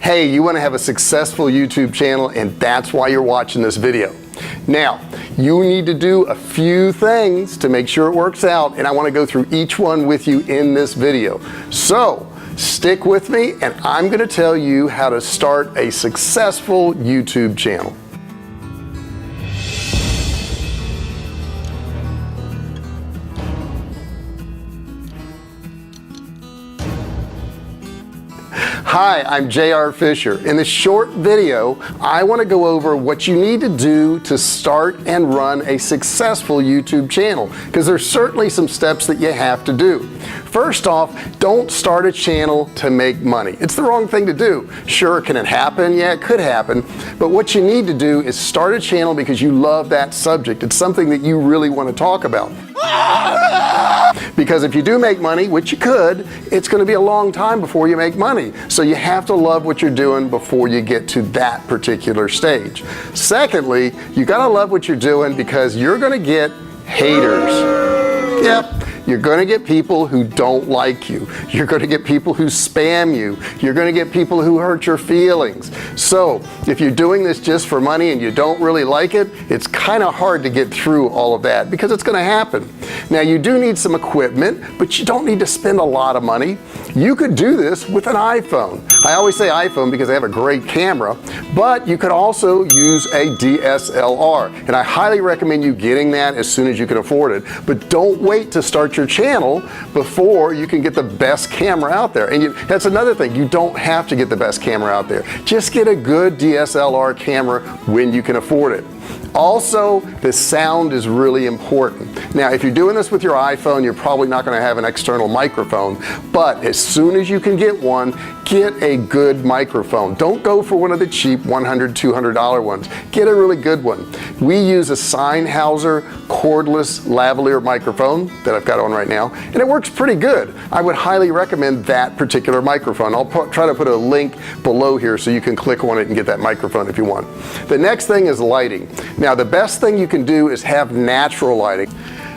Hey, you want to have a successful YouTube channel, and that's why you're watching this video. Now, you need to do a few things to make sure it works out, and I want to go through each one with you in this video. So stick with me, and I'm going to tell you how to start a successful YouTube channel. Hi, I'm J.R. Fisher. In this short video, I want to go over what you need to do to start and run a successful YouTube channel, because there's certainly some steps that you have to do. First off, don't start a channel to make money. It's the wrong thing to do. Sure, can it happen? Yeah, it could happen. But what you need to do is start a channel because you love that subject. It's something that you really want to talk about. Because if you do make money, which you could, it's going to be a long time before you make money. So you have to love what you're doing before you get to that particular stage. Secondly, you got to love what you're doing because you're going to get haters. Yep. You're going to get people who don't like you. You're going to get people who spam you. You're going to get people who hurt your feelings. So if you're doing this just for money and you don't really like it, it's kind of hard to get through all of that because it's going to happen. Now, you do need some equipment, but you don't need to spend a lot of money. You could do this with an iPhone. I always say iPhone because they have a great camera, but you could also use a DSLR, and I highly recommend you getting that as soon as you can afford it. But don't wait to start your channel before you can get the best camera out there. And that's another thing, you don't have to get the best camera out there. Just get a good DSLR camera when you can afford it. Also, the sound is really important. Now, if you're doing this with your iPhone, you're probably not going to have an external microphone, but as soon as you can get one, get a good microphone. Don't go for one of the cheap $100, $200 ones. Get a really good one. We use a Sennheiser cordless lavalier microphone that I've got on right now, and it works pretty good. I would highly recommend that particular microphone. I'll try to put a link below here so you can click on it and get that microphone if you want. The next thing is lighting. Now, the best thing you can do is have natural lighting.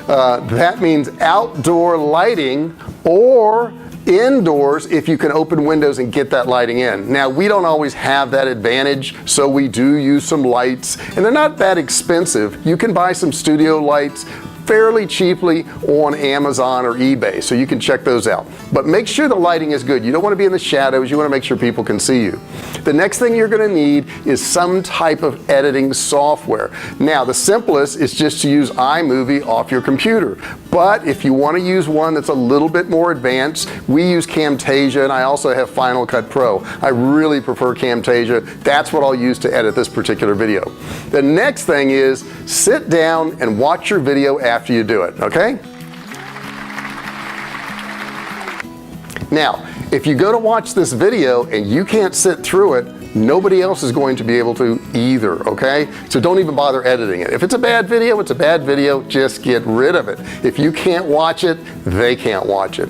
That means outdoor lighting or indoors if you can open windows and get that lighting in. Now, we don't always have that advantage, so we do use some lights, and they're not that expensive. You can buy some studio lights fairly cheaply on Amazon or eBay, so you can check those out. But make sure the lighting is good. You don't want to be in the shadows. You want to make sure people can see you. The next thing you're going to need is some type of editing software. Now, the simplest is just to use iMovie off your computer. But if you want to use one that's a little bit more advanced, we use Camtasia, and I also have Final Cut Pro. I really prefer Camtasia. That's what I'll use to edit this particular video. The next thing is sit down and watch your video after you do it, okay? Now, if you go to watch this video and you can't sit through it, nobody else is going to be able to either, okay? So don't even bother editing it. If it's a bad video, it's a bad video. Just get rid of it. If you can't watch it, they can't watch it.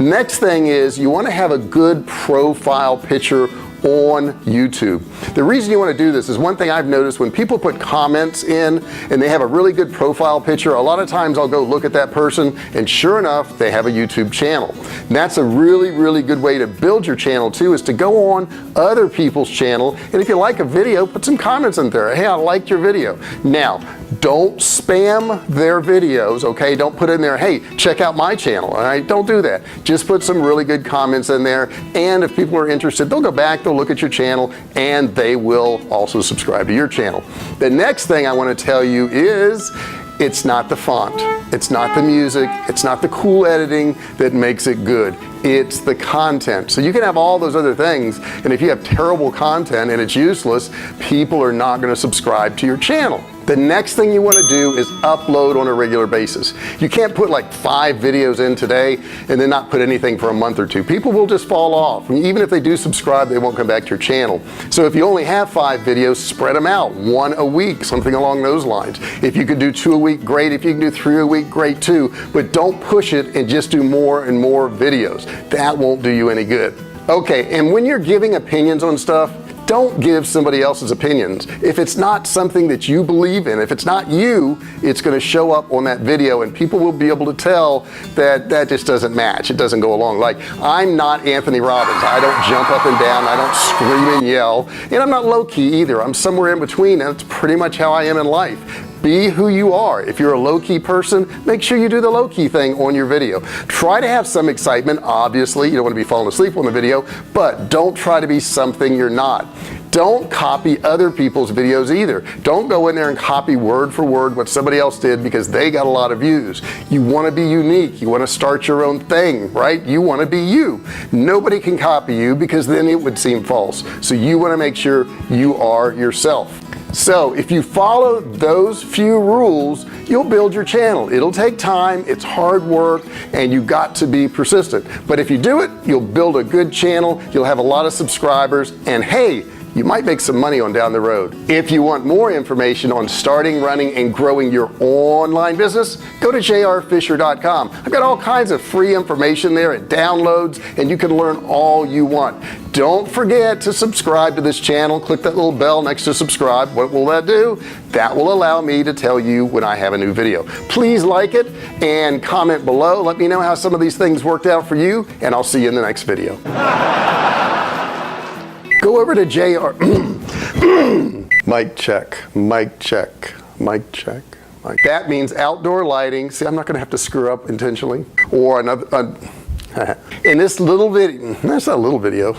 Next thing is you want to have a good profile picture on YouTube. The reason you want to do this is one thing I've noticed when people put comments in and they have a really good profile picture, a lot of times I'll go look at that person and sure enough they have a YouTube channel. And that's a really, really good way to build your channel too, is to go on other people's channel, and if you like a video, put some comments in there. Hey, I liked your video. Now, don't spam their videos, okay? Don't put in there, hey, check out my channel. All right, don't do that. Just put some really good comments in there, and if people are interested, they'll go back, they'll look at your channel, and they will also subscribe to your channel. The next thing I want to tell you is it's not the font, it's not the music, it's not the cool editing that makes it good. It's the content. So you can have all those other things, and if you have terrible content and it's useless, people are not going to subscribe to your channel. The next thing you want to do is upload on a regular basis. You can't put like 5 videos in today and then not put anything for a month or 2. People will just fall off. Even if they do subscribe, they won't come back to your channel. So if you only have 5 videos, spread them out, 1 a week, something along those lines. If you could do 2 a week, great. If you can do 3 a week, great too. But don't push it and just do more and more videos. That won't do you any good. Okay, and when you're giving opinions on stuff, Don't give somebody else's opinions. If it's not something that you believe in, if it's not you, it's going to show up on that video and people will be able to tell that that just doesn't match. It doesn't go along. Like, I'm not Anthony Robbins. I don't jump up and down. I don't scream and yell. And I'm not low-key either. I'm somewhere in between, and that's pretty much how I am in life. Be who you are. If you're a low-key person, make sure you do the low-key thing on your video. Try to have some excitement. Obviously, you don't want to be falling asleep on the video, but don't try to be something you're not. Don't copy other people's videos either. Don't go in there and copy word for word what somebody else did because they got a lot of views. You want to be unique. You want to start your own thing, right? You want to be you. Nobody can copy you because then it would seem false. So you want to make sure you are yourself. So if you follow those few rules, you'll build your channel. It'll take time, it's hard work, and you've got to be persistent. But if you do it, you'll build a good channel, you'll have a lot of subscribers, and hey, you might make some money on down the road. If you want more information on starting, running, and growing your online business, go to jrfisher.com. I've got all kinds of free information there and downloads, and you can learn all you want. Don't forget to subscribe to this channel. Click that little bell next to subscribe. What will that do? That will allow me to tell you when I have a new video. Please like it and comment below. Let me know how some of these things worked out for you, and I'll see you in the next video. Go over to JR. Mic check, mic check, mic check. That means outdoor lighting. See, I'm not going to have to screw up intentionally. Or another. In this little video, that's not a little video.